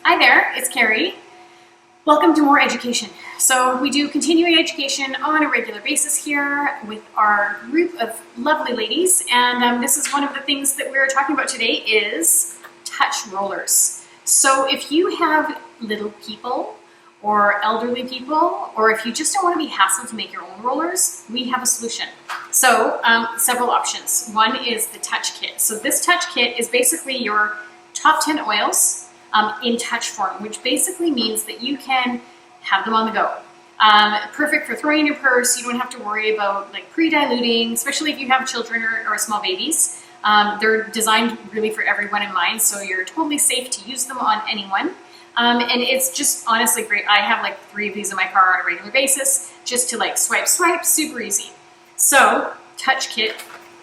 Hi there, it's Carrie. Welcome to More Education. So we do continuing education on a regular basis here with our group of lovely ladies, and this is one of the things that we're talking about today is touch rollers. So if you have little people or elderly people, or if you just don't want to be hassled to make your own rollers, we have a solution. So several options. One is the touch kit. So this touch kit is basically your top 10 oils in touch form, which basically means that you can have them on the go. Perfect for throwing in your purse. You don't have to worry about like pre-diluting, especially if you have children or small babies. They're designed really for everyone in mind, so you're totally safe to use them on anyone. And it's just honestly great. I have like 3 of these in my car on a regular basis, just to like swipe, super easy. So touch kit,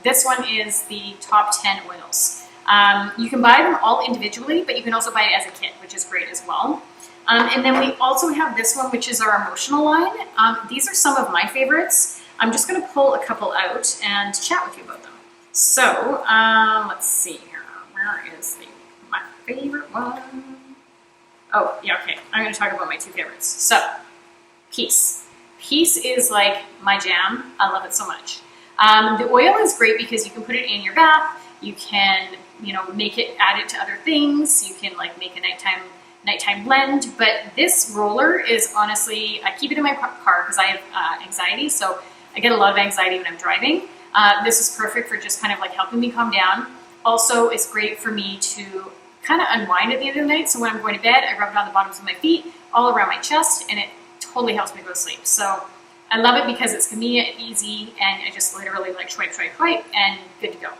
this one is the top 10 oils. You can buy them all individually, but you can also buy it as a kit, which is great as well. And then we also have this one, which is our emotional line. These are some of my favorites. I'm just going to pull a couple out and chat with you about them. So let's see here. Where is my favorite one? Oh, yeah, okay. I'm going to talk about my 2 favorites. So, Peace. Peace is like my jam. I love it so much. The oil is great because you can put it in your bath. You can, make it, add it to other things. You can like make a nighttime blend. But this roller is honestly, I keep it in my car because I have anxiety. So I get a lot of anxiety when I'm driving. This is perfect for just kind of like helping me calm down. Also, it's great for me to kind of unwind at the end of the night. So when I'm going to bed, I rub it on the bottoms of my feet, all around my chest, and it totally helps me go to sleep. So I love it because it's convenient, easy, and I just literally like swipe, and good to go.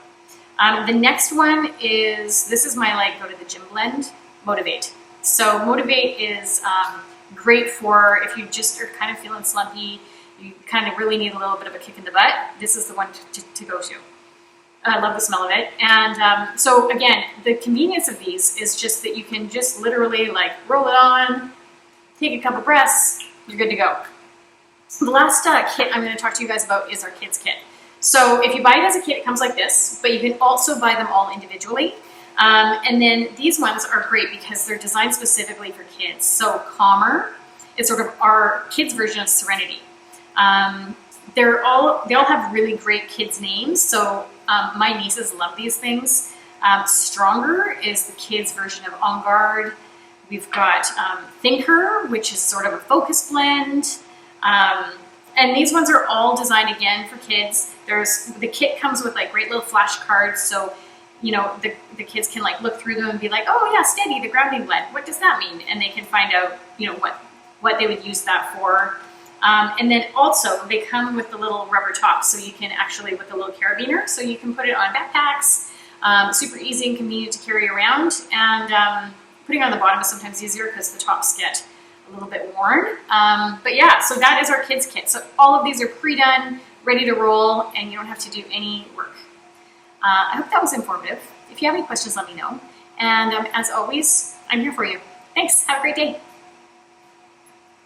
The next one is, this is my like go to the gym blend, Motivate. So Motivate is great for if you just are kind of feeling slumpy, you kind of really need a little bit of a kick in the butt. This is the one to go to. I love the smell of it. And so again, the convenience of these is just that you can just literally like roll it on, take a couple breaths, you're good to go. The last kit I'm going to talk to you guys about is our kids kit. So if you buy it as a kit, it comes like this, but you can also buy them all individually. And then these ones are great because they're designed specifically for kids. So Calmer is sort of our kids version of Serenity. They all have really great kids names. So my nieces love these things. Stronger is the kids version of On Guard. We've got Thinker, which is sort of a focus blend. And these ones are all designed again for kids. The kit comes with like great little flashcards, so the kids can like look through them and be like, oh yeah, Steady, the grounding blend. What does that mean? And they can find out what they would use that for. And then also they come with the little rubber top, so you can actually with the little carabiner, so you can put it on backpacks. Super easy and convenient to carry around, and putting it on the bottom is sometimes easier because the tops get a little bit worn. But yeah, so that is our kids kit. So all of these are pre-done, ready to roll, and you don't have to do any work. I hope that was informative. If you have any questions, let me know. And as always, I'm here for you. Thanks. Have a great day.